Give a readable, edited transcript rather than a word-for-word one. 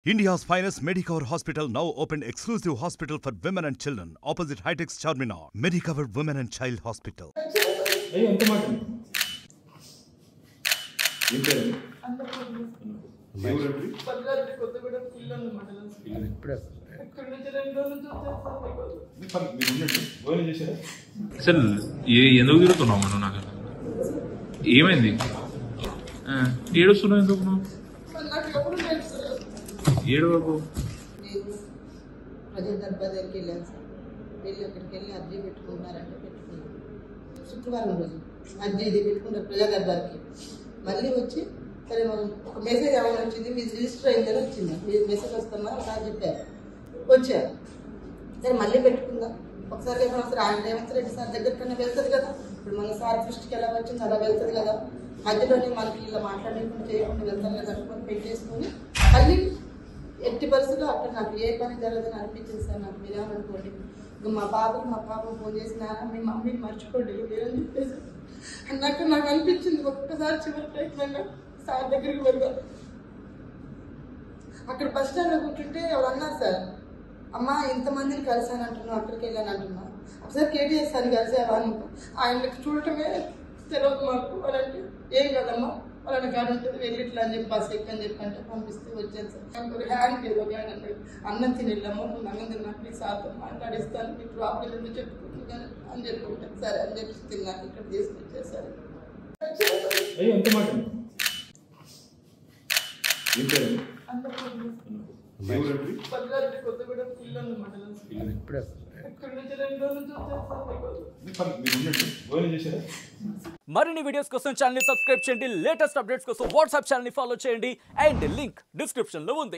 India's finest Medicover Hospital now opened exclusive hospital for women and children opposite High-Tech Charminar. Medicover Women and Child Hospital. అసలు ఎందుకు తిరుగుతున్నావు మనం నాకు ఏమైంది ఏడుస్తున్నావు ఎందుకు నువ్వు ఏడవకు ప్రజల దర్బార్ దగ్గరికి వెళ్ళాను సార్. వెళ్ళి అక్కడికి వెళ్ళి అర్జీ పెట్టుకుంటున్నారంటే పెట్టుకున్నాను. శుక్రవారం రోజు అర్జీ ఇది పెట్టుకుంటారు ప్రజా దర్బార్కి. మళ్ళీ వచ్చి సరే ఒక మెసేజ్ ఎవరు వచ్చింది మీరు రిజిస్టర్ అయిందని వచ్చింది. మీరు మెసేజ్ వస్తున్నా సార్ చెప్పారు. వచ్చారు సరే మళ్ళీ పెట్టుకుందాం ఒకసారి ఏమన్నా ఆయన రేవంత్ రెడ్డి సార్ దగ్గరకన్నా వెళ్తుంది కదా. ఇప్పుడు మన సార్ దృష్టికి ఎలా వచ్చింది అలా వెళ్తుంది కదా. మధ్యలోనే మనకి ఇలా మాట్లాడకుండా చేయకుండా వెళ్తాం కదా అనుకొని పెట్టేసుకొని మళ్ళీ ఎట్టి పరిస్థితుల్లో అక్కడ నాకు ఏ పని జరగదని అనిపించింది సార్. నాకు మీరేమనుకోండి మా పాపకు ఫోన్ చేసినా మీ మమ్మీని మర్చిపోండి మీరని చెప్పేసి అన్నాక నాకు అనిపించింది ఒక్కసారి చివరి ప్రయత్నంగా సార్ దగ్గరికి వెళ్దాం. అక్కడ బస్ స్టాండ్లో కూర్చుంటే ఎవరు అన్నారు సార్ అమ్మ ఇంతమందిని కలిసాను అంటున్నావు అక్కడికి వెళ్ళాను అంటున్నావు ఒకసారి కేటీఎస్ సార్ కలిసావా అని ఆయనకి చూడటమే తెలియదు మాకు వాళ్ళంటే ఏం కదమ్మా వాళ్ళని కాడు ఉంటుంది వెళ్ళిట్లా అని చెప్పి బస్ ఎక్కని చెప్పి అంటే పంపిస్తే వచ్చాను సార్. హ్యాండ్ ఏదో ఆయన అన్నాడు అన్నం తినేళ్ళమ్మా నువ్వు అన్నం తిన్నాక నీ సార్తో మాట్లాడిస్తాను మీ ప్రాబ్లం ఎందుకు చెప్పుకుంటున్నాను అని చెప్పి ఉంటాను సరే అని చెప్పి తిన్నాను ఇక్కడ తీసుకొచ్చేసారు. కొత్తగూడెం పిల్లలు మండలం మరిన్ని వీడియోస్ కోసం ఛానల్ ని సబ్స్క్రైబ్ చేయండి. లేటెస్ట్ అప్డేట్స్ కోసం వాట్సాప్ ఛానల్ ని ఫాలో చేయండి అండ్ లింక్ డిస్క్రిప్షన్ లో ఉంది.